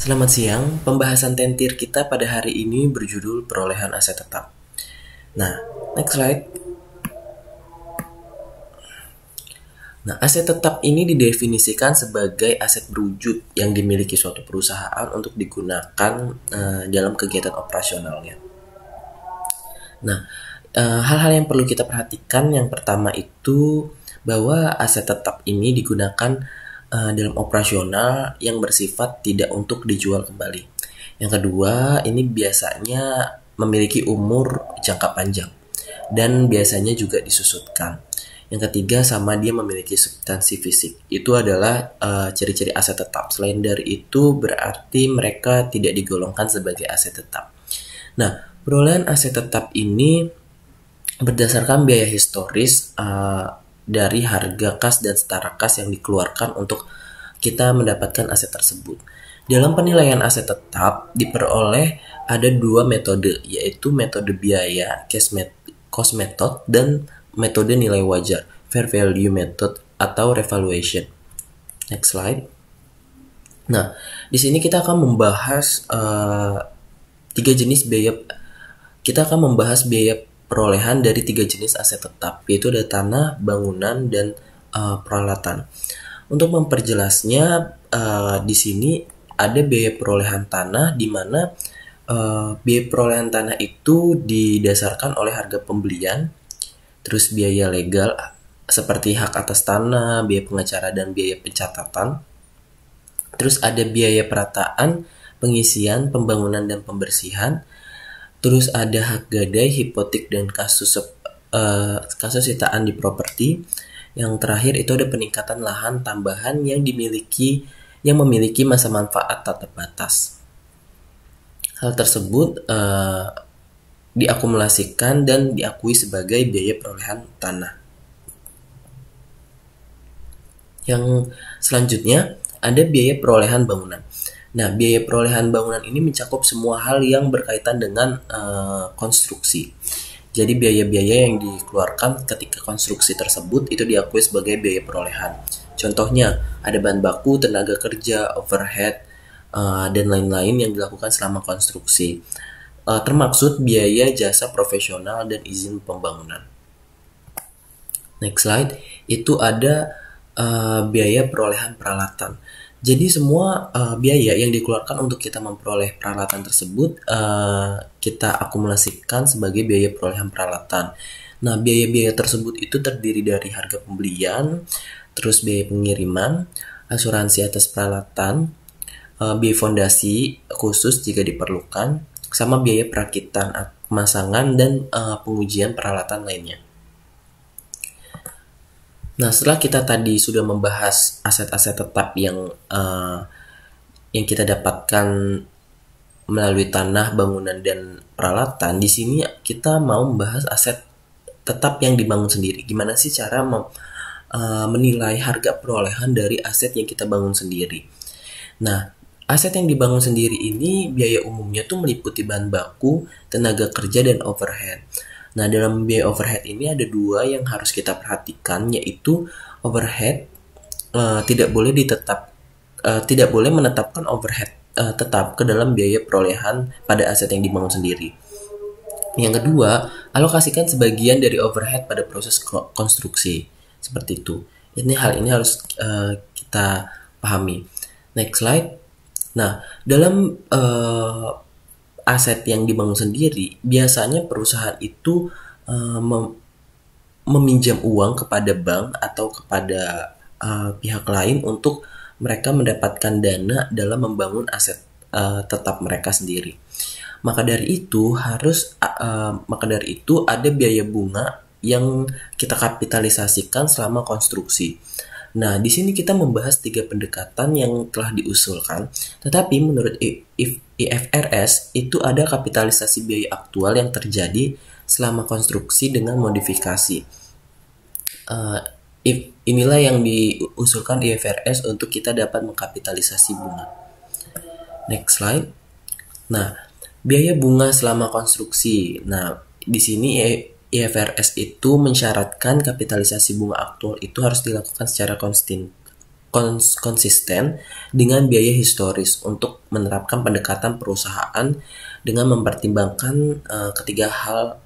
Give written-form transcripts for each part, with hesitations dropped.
Selamat siang, pembahasan tentir kita pada hari ini berjudul perolehan aset tetap. Nah, next slide. Nah, aset tetap ini didefinisikan sebagai aset berwujud yang dimiliki suatu perusahaan untuk digunakan dalam kegiatan operasionalnya. Nah, hal-hal yang perlu kita perhatikan yang pertama itu bahwa aset tetap ini digunakan dalam operasional yang bersifat tidak untuk dijual kembali. Yang kedua, ini biasanya memiliki umur jangka panjang dan biasanya juga disusutkan. Yang ketiga, sama dia memiliki substansi fisik. Itu adalah ciri-ciri aset tetap. Selain dari itu, berarti mereka tidak digolongkan sebagai aset tetap. Nah, perolehan aset tetap ini berdasarkan biaya historis dari harga kas dan setara kas yang dikeluarkan untuk kita mendapatkan aset tersebut. Dalam penilaian aset tetap diperoleh ada dua metode, yaitu metode biaya cost method dan metode nilai wajar fair value method atau revaluation. Next slide. Nah, di sini kita akan membahas tiga jenis biaya. Kita akan membahas biaya perolehan dari tiga jenis aset tetap, yaitu ada tanah, bangunan, dan peralatan. Untuk memperjelasnya, di sini ada biaya perolehan tanah, di mana biaya perolehan tanah itu didasarkan oleh harga pembelian, terus biaya legal seperti hak atas tanah, biaya pengacara, dan biaya pencatatan. Terus ada biaya perataan, pengisian, pembangunan, dan pembersihan. Terus ada hak gadai, hipotek, dan kasus sitaan di properti. Yang terakhir itu ada peningkatan lahan tambahan yang memiliki masa manfaat tak terbatas. Hal tersebut diakumulasikan dan diakui sebagai biaya perolehan tanah. Yang selanjutnya ada biaya perolehan bangunan. Nah, biaya perolehan bangunan ini mencakup semua hal yang berkaitan dengan konstruksi. Jadi biaya-biaya yang dikeluarkan ketika konstruksi tersebut itu diakui sebagai biaya perolehan. Contohnya, ada bahan baku, tenaga kerja, overhead, dan lain-lain yang dilakukan selama konstruksi. Termaksud biaya jasa profesional dan izin pembangunan. Next slide, itu ada biaya perolehan peralatan. Jadi semua biaya yang dikeluarkan untuk kita memperoleh peralatan tersebut kita akumulasikan sebagai biaya perolehan peralatan. Nah, biaya-biaya tersebut itu terdiri dari harga pembelian, terus biaya pengiriman, asuransi atas peralatan, biaya fondasi khusus jika diperlukan, sama biaya perakitan, pemasangan, dan pengujian peralatan lainnya. Nah, setelah kita tadi sudah membahas aset-aset tetap yang kita dapatkan melalui tanah, bangunan, dan peralatan, di sini kita mau membahas aset tetap yang dibangun sendiri. Gimana sih cara menilai harga perolehan dari aset yang kita bangun sendiri? Nah, aset yang dibangun sendiri ini biaya umumnya tuh meliputi bahan baku, tenaga kerja, dan overhead. Nah, dalam biaya overhead ini ada dua yang harus kita perhatikan, yaitu overhead tidak boleh menetapkan overhead tetap ke dalam biaya perolehan pada aset yang dibangun sendiri. Yang kedua, alokasikan sebagian dari overhead pada proses konstruksi. Seperti itu. Hal ini harus kita pahami. Next slide. Nah, dalam aset yang dibangun sendiri, biasanya perusahaan itu meminjam uang kepada bank atau kepada pihak lain untuk mereka mendapatkan dana dalam membangun aset tetap mereka sendiri. Maka dari itu ada biaya bunga yang kita kapitalisasikan selama konstruksi. Nah, di sini kita membahas tiga pendekatan yang telah diusulkan, tetapi menurut IFRS itu ada kapitalisasi biaya aktual yang terjadi selama konstruksi dengan modifikasi. Inilah yang diusulkan IFRS untuk kita dapat mengkapitalisasi bunga. Next slide. Nah, biaya bunga selama konstruksi. Nah, di sini IFRS itu mensyaratkan kapitalisasi bunga aktual itu harus dilakukan secara konsisten dengan biaya historis untuk menerapkan pendekatan perusahaan dengan mempertimbangkan ketiga hal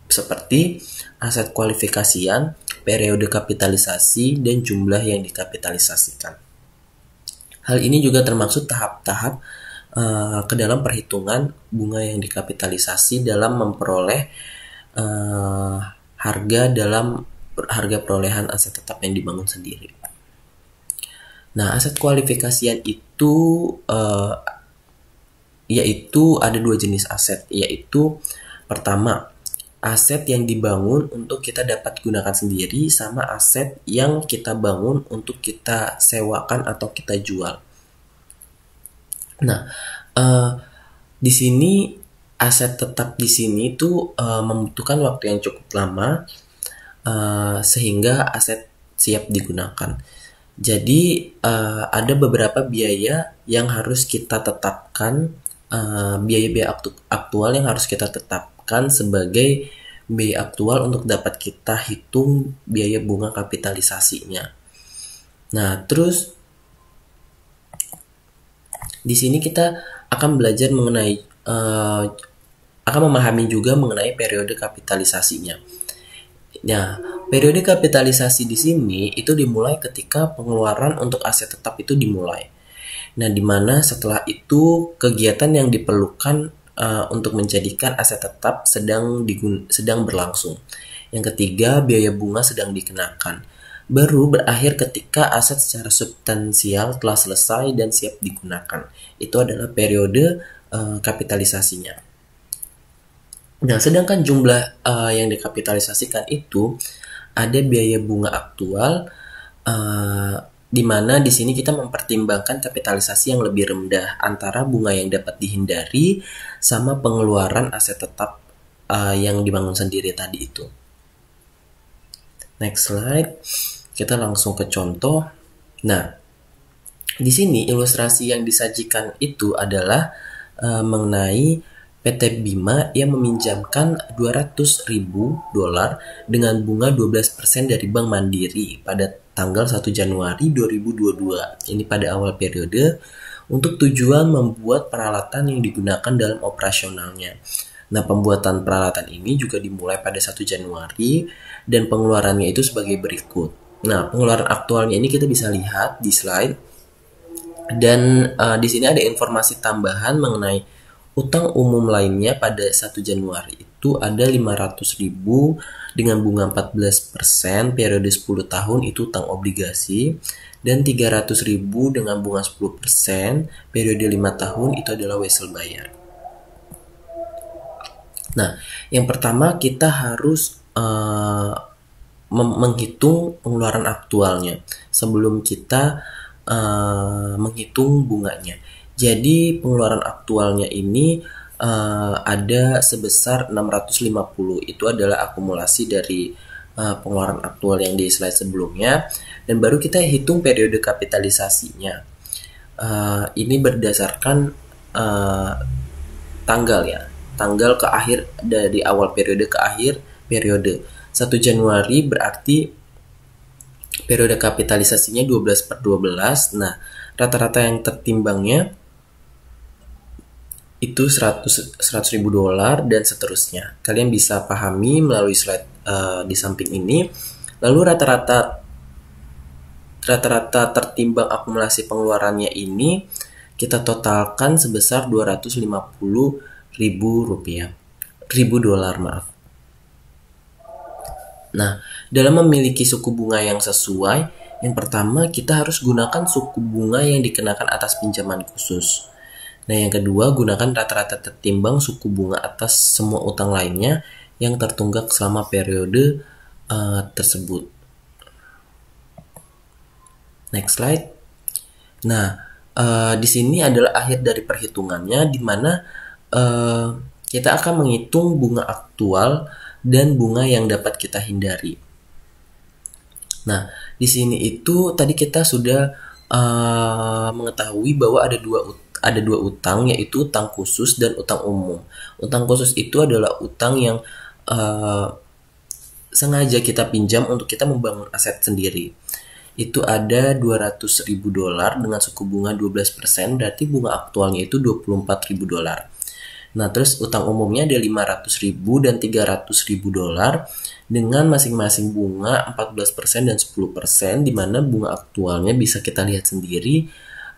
seperti aset kualifikasian, periode kapitalisasi, dan jumlah yang dikapitalisasikan. Hal ini juga termasuk tahap-tahap ke dalam perhitungan bunga yang dikapitalisasi dalam memperoleh harga perolehan aset tetap yang dibangun sendiri. Nah, aset kualifikasian itu yaitu ada dua jenis aset, yaitu pertama, aset yang dibangun untuk kita dapat gunakan sendiri sama aset yang kita bangun untuk kita sewakan atau kita jual. Nah, di sini aset tetap di sini itu membutuhkan waktu yang cukup lama sehingga aset siap digunakan. Jadi ada beberapa biaya yang harus kita tetapkan, biaya-biaya aktual yang harus kita tetapkan sebagai biaya aktual untuk dapat kita hitung biaya bunga kapitalisasinya. Nah, terus di sini kita akan belajar mengenai akan memahami juga mengenai periode kapitalisasinya. Nah, periode kapitalisasi di sini itu dimulai ketika pengeluaran untuk aset tetap itu dimulai. Nah, di mana setelah itu kegiatan yang diperlukan untuk menjadikan aset tetap sedang berlangsung. Yang ketiga, biaya bunga sedang dikenakan. Baru berakhir ketika aset secara substansial telah selesai dan siap digunakan. Itu adalah periode kapitalisasinya. Nah, sedangkan jumlah yang dikapitalisasikan itu ada biaya bunga aktual, di mana di sini kita mempertimbangkan kapitalisasi yang lebih rendah antara bunga yang dapat dihindari sama pengeluaran aset tetap yang dibangun sendiri tadi itu. Next slide, kita langsung ke contoh. Nah, di sini ilustrasi yang disajikan itu adalah mengenai PT Bima yang meminjamkan $200.000 dengan bunga 12% dari Bank Mandiri pada tanggal 1 Januari 2022. Ini pada awal periode untuk tujuan membuat peralatan yang digunakan dalam operasionalnya. Nah, pembuatan peralatan ini juga dimulai pada 1 Januari dan pengeluarannya itu sebagai berikut. Nah, pengeluaran aktualnya ini kita bisa lihat di slide. Dan di sini ada informasi tambahan mengenai utang umum lainnya pada 1 Januari itu ada 500.000 dengan bunga 14%, periode 10 tahun itu utang obligasi, dan 300.000 dengan bunga 10%, periode 5 tahun itu adalah wesel bayar. Nah, yang pertama kita harus menghitung pengeluaran aktualnya sebelum kita menghitung bunganya. Jadi pengeluaran aktualnya ini ada sebesar 650. Itu adalah akumulasi dari pengeluaran aktual yang di slide sebelumnya. Dan baru kita hitung periode kapitalisasinya. Ini berdasarkan tanggal ya. Tanggal ke akhir dari awal periode ke akhir periode. 1 Januari berarti periode kapitalisasinya 12/12. Nah, rata-rata yang tertimbangnya itu $100.000 dan seterusnya. Kalian bisa pahami melalui slide di samping ini. Lalu rata-rata tertimbang akumulasi pengeluarannya ini kita totalkan sebesar $250.000, maaf. Nah, dalam memiliki suku bunga yang sesuai, yang pertama kita harus gunakan suku bunga yang dikenakan atas pinjaman khusus. Nah, yang kedua, gunakan rata-rata tertimbang suku bunga atas semua utang lainnya yang tertunggak selama periode tersebut. Next slide. Nah, di sini adalah akhir dari perhitungannya, di mana kita akan menghitung bunga aktual dan bunga yang dapat kita hindari. Nah, di sini itu tadi kita sudah mengetahui bahwa ada dua utang, yaitu utang khusus dan utang umum. Utang khusus itu adalah utang yang sengaja kita pinjam untuk kita membangun aset sendiri. itu ada 200.000 dolar dengan suku bunga 12%, berarti bunga aktualnya itu 24.000 dolar. Nah, terus utang umumnya ada 500.000 dan 300.000 dolar dengan masing-masing bunga 14% dan 10%, di mana bunga aktualnya bisa kita lihat sendiri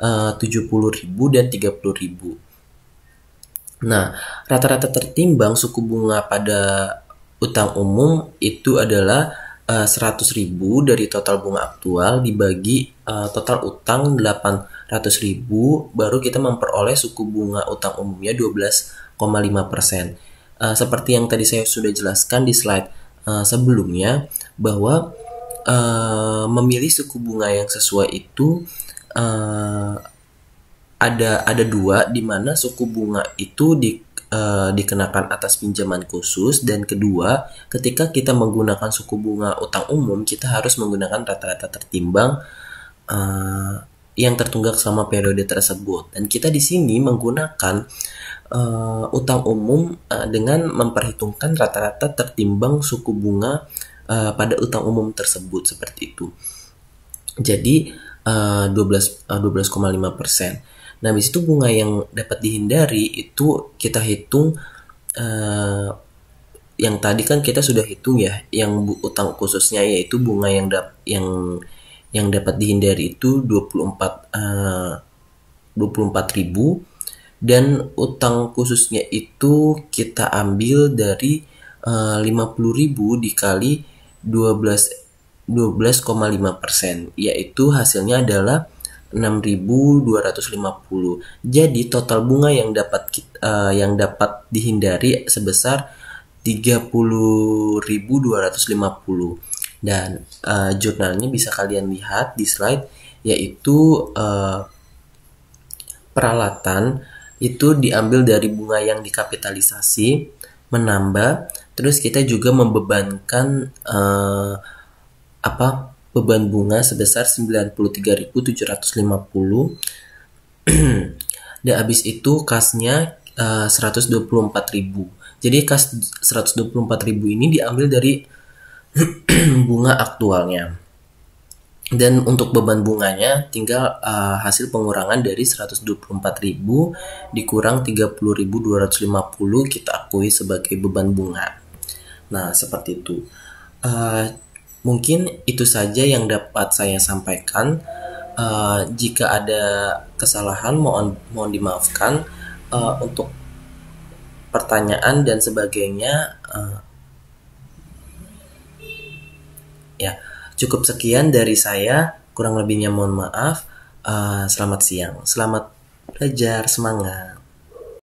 70.000 dan 30.000. Nah, rata-rata tertimbang suku bunga pada utang umum itu adalah 100.000 dari total bunga aktual dibagi total utang 800.000, baru kita memperoleh suku bunga utang umumnya 12,5%. Seperti yang tadi saya sudah jelaskan di slide sebelumnya, bahwa memilih suku bunga yang sesuai itu ada dua, di mana suku bunga itu dikenakan atas pinjaman khusus, dan kedua, ketika kita menggunakan suku bunga utang umum, kita harus menggunakan rata-rata tertimbang yang tertunggak sama periode tersebut. Dan kita di sini menggunakan utang umum dengan memperhitungkan rata-rata tertimbang suku bunga pada utang umum tersebut, seperti itu. Jadi 12,5%. Nah, habis itu bunga yang dapat dihindari itu kita hitung, yang tadi kan kita sudah hitung ya, yang utang khususnya yaitu bunga yang dapat dihindari itu 24.000, dan utang khususnya itu kita ambil dari 50.000 dikali 12,5%, yaitu hasilnya adalah 6.250. Jadi total bunga yang dapat dihindari sebesar 30.250. Dan jurnalnya bisa kalian lihat di slide, yaitu peralatan itu diambil dari bunga yang dikapitalisasi, menambah, terus kita juga membebankan beban bunga sebesar 93.750. Dan habis itu kasnya 124.000. Jadi kas 124.000 ini diambil dari bunga aktualnya. Dan untuk beban bunganya tinggal hasil pengurangan dari 124.000 dikurang 30.250 kita akui sebagai beban bunga. Nah, seperti itu. Mungkin itu saja yang dapat saya sampaikan. Jika ada kesalahan mohon dimaafkan. Untuk pertanyaan dan sebagainya, ya cukup sekian dari saya. Kurang lebihnya mohon maaf. Selamat siang, selamat belajar, semangat.